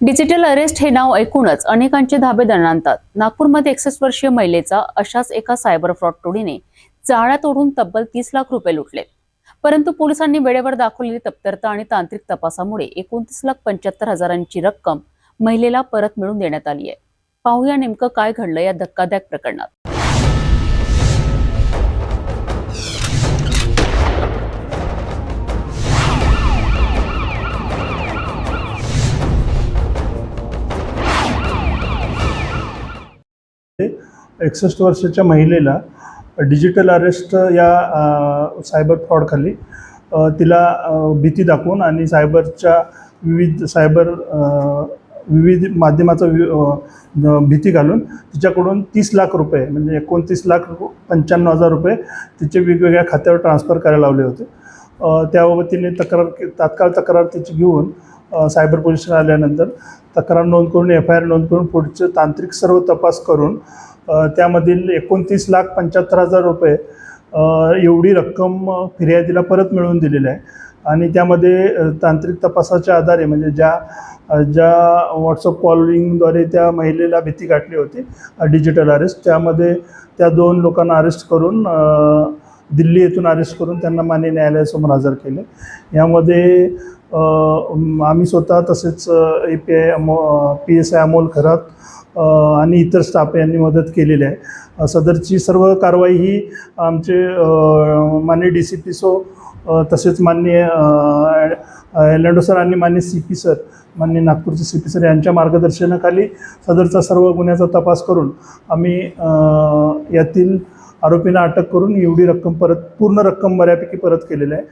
Digital arrest हे नाव ऐकूनच अनेकांचे धाबे दणाणतात। नागपूरमध्ये 61 वर्षीय महिलेचा अशाच एका सायबर फ्रॉड टोळीने जाळ्या तोडून तब्बल 30 लाख रुपये लुटले। परंतु पोलिसांनी वेळेवर दाखवलेली तत्परता आणि तांत्रिक तपासामुळे 29,75,000ची रक्कम महिलेला परत मिळवून देण्यात आली आहे। पाहूया नेमकं काय घडलं या धक्कादायक प्रकरणात। 61 वर्षाच्या महिलेला डिजिटल अरेस्ट या सायबर फ्रॉडखाली तिला भीती दाखवून आणि विविध माध्यमाचा भीती घालून तिच्याकडून 30 लाख रुपये म्हणजे 29,95,000 रुपये तिचे वेगवेगळ्या खात्यावर ट्रान्सफर करायला लावले होते। त्याबाबत तिने तात्काळ तक्रार तिची घेऊन सायबर पोलिस आल्यानंतर तक्रार नोंद करून FIR नोंद करून पुढचे तांत्रिक सर्व तपास करून त्यामधील 29,75,000 रुपये एवढी रक्कम फिर्यादीला परत मिळवून दिलेली आहे। आणि त्यामध्ये तांत्रिक तपासाच्या आधारे म्हणजे ज्या व्हॉट्सअप कॉलिंगद्वारे त्या महिलेला भीती गाठली होती डिजिटल अरेस्ट, त्यामध्ये त्या 2 लोकांना अरेस्ट करून दिल्ली येथून अरेस्ट करून त्यांना मान्य न्यायालयासमोर हजर केले। यामध्ये आम्ही स्वतः तसेच API PSI अमोल खरात आणि इतर स्टाफ यांनी मदत केलेली आहे। सदरची सर्व कारवाई ही आमचे माननीय DCP तसेच माननीय एलांडो सर आणि माननीय CP सर, माननीय नागपूरचे CP सर यांच्या मार्गदर्शनाखाली सदरचा सर्व गुन्ह्याचा तपास करून आम्ही यातील आरोपींना अटक करून एवढी रक्कम पूर्ण रक्कम बऱ्यापैकी परत केलेली आहे।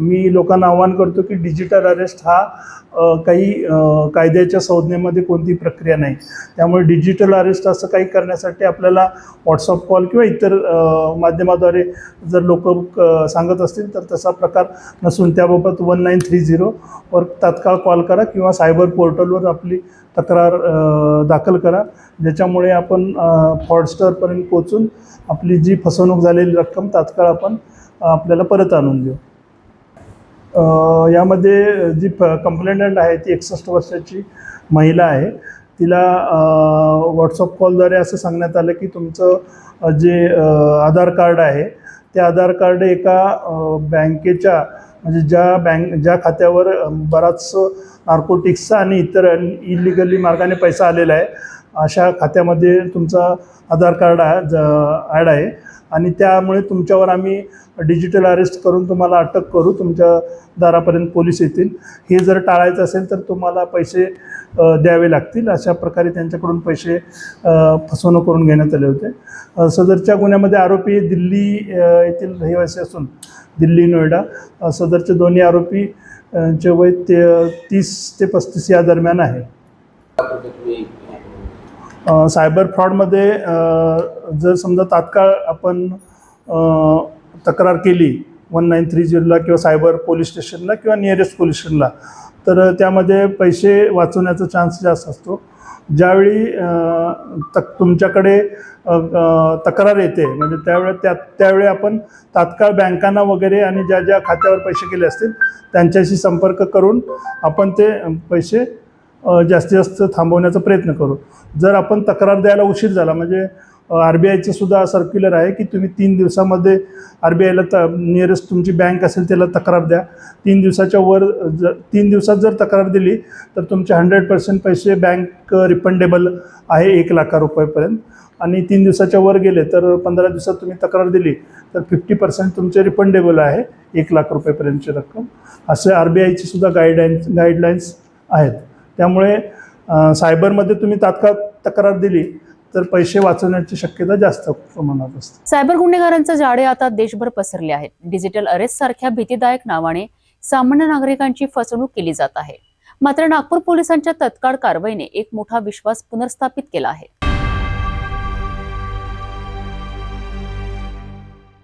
मी लोकांना आवाहन करतो की डिजिटल अरेस्ट हा काही कायद्याच्या संज्ञेमध्ये कोणती प्रक्रिया नाही, त्यामुळे डिजिटल अरेस्ट असं काही करण्यासाठी आपल्याला व्हॉट्सअप कॉल किंवा इतर माध्यमाद्वारे जर लोक सांगत असतील तर तसा प्रकार नसून त्याबाबत 1930 वर तात्काळ कॉल करा किंवा सायबर पोर्टलवर आपली तक्रार दाखल करा, ज्याच्यामुळे आपण फ्रॉडस्टरपर्यंत पोहोचून आपली जी फसवणूक झालेली रक्कम तात्काळ आपल्याला परत आणून देऊ। यामध्ये जी कंप्लेंटंट आहे ती 61 वर्षाची महिला आहे। तिला व्हॉट्सअप कॉलद्वारे असं सांगण्यात आलं की तुमचं जे आधार कार्ड आहे ते आधार कार्ड एका बँकेच्या म्हणजे ज्या खात्यावर बराच नार्कोटिक्सचा आणि इतर इलिगली मार्गाने पैसा आलेला आहे अशा खात्यामध्ये तुमचा आधार कार्ड ॲड आहे आणि त्यामुळे तुमच्यावर आम्ही डिजिटल अरेस्ट करून तुम्हाला अटक करू, तुमच्या दारापर्यंत पोलीस येतील। हे जर टाळायचं असेल तर तुम्हाला पैसे द्यावे लागतील, अशा प्रकारे त्यांच्याकडून पैसे फसवणूक करून घेण्यात आले होते। सदरच्या गुन्ह्यामध्ये आरोपी दिल्ली येथील रहिवासी असून दिल्ली नोएडा सदरचे दोन्ही आरोपी चे वय 30 ते 35 या दरम्यान आहे। सायबर फ्रॉडमध्ये जर समजा तात्काळ आपण तक्रार केली 1930ला किंवा सायबर पोलीस स्टेशनला किंवा नियरेस्ट पोलीस स्टेशनला तर त्यामध्ये पैसे वाचवण्याचा चान्स जास्त असतो। ज्यावेळी तुमच्याकडे तक्रार येते म्हणजे त्यावेळी आपण तात्काळ बँकांना वगैरे आणि ज्या खात्यावर पैसे गेले असतील त्यांच्याशी संपर्क करून आपण ते पैसे जास्तीत जास्त थांबवण्याचा प्रयत्न करू। जर आपण तक्रार द्यायला उशीर झाला म्हणजे RBIचं सुद्धा सर्क्युलर आहे की तुम्ही 3 दिवसामध्ये RBIला नियरेस्ट तुमची बँक असेल त्याला तक्रार द्या। 3 दिवसाच्या वर 3 दिवसात जर तक्रार दिली तर तुमचे 100% पैसे बँक रिफंडेबल आहे 1 लाख रुपयेपर्यंत आणि 3 दिवसाच्या वर गेले तर 15 दिवसात तुम्ही तक्रार दिली तर 50% तुमचे रिफंडेबल आहे 1 लाख रुपयेपर्यंतची रक्कम। असे RBIची सुद्धा गाईडलाईन्स आहेत। त्यामुळे सायबरमध्ये तुम्ही तात्काळ तक्रार दिली तर पैसे वाचवण्याची शक्यता जास्त प्रमाणात असते। सायबर गुन्हेगारांचे जाळे आता देशभर पसरले आहेत। डिजिटल अरेस्ट सारख्या भीतीदायक नावाने सामान्य नागरिकांची फसवणूक केली जात आहे। मात्र नागपूर पोलिसांच्या तत्काळ कारवाईने एक मोठा विश्वास पुनर्स्थापित केला आहे।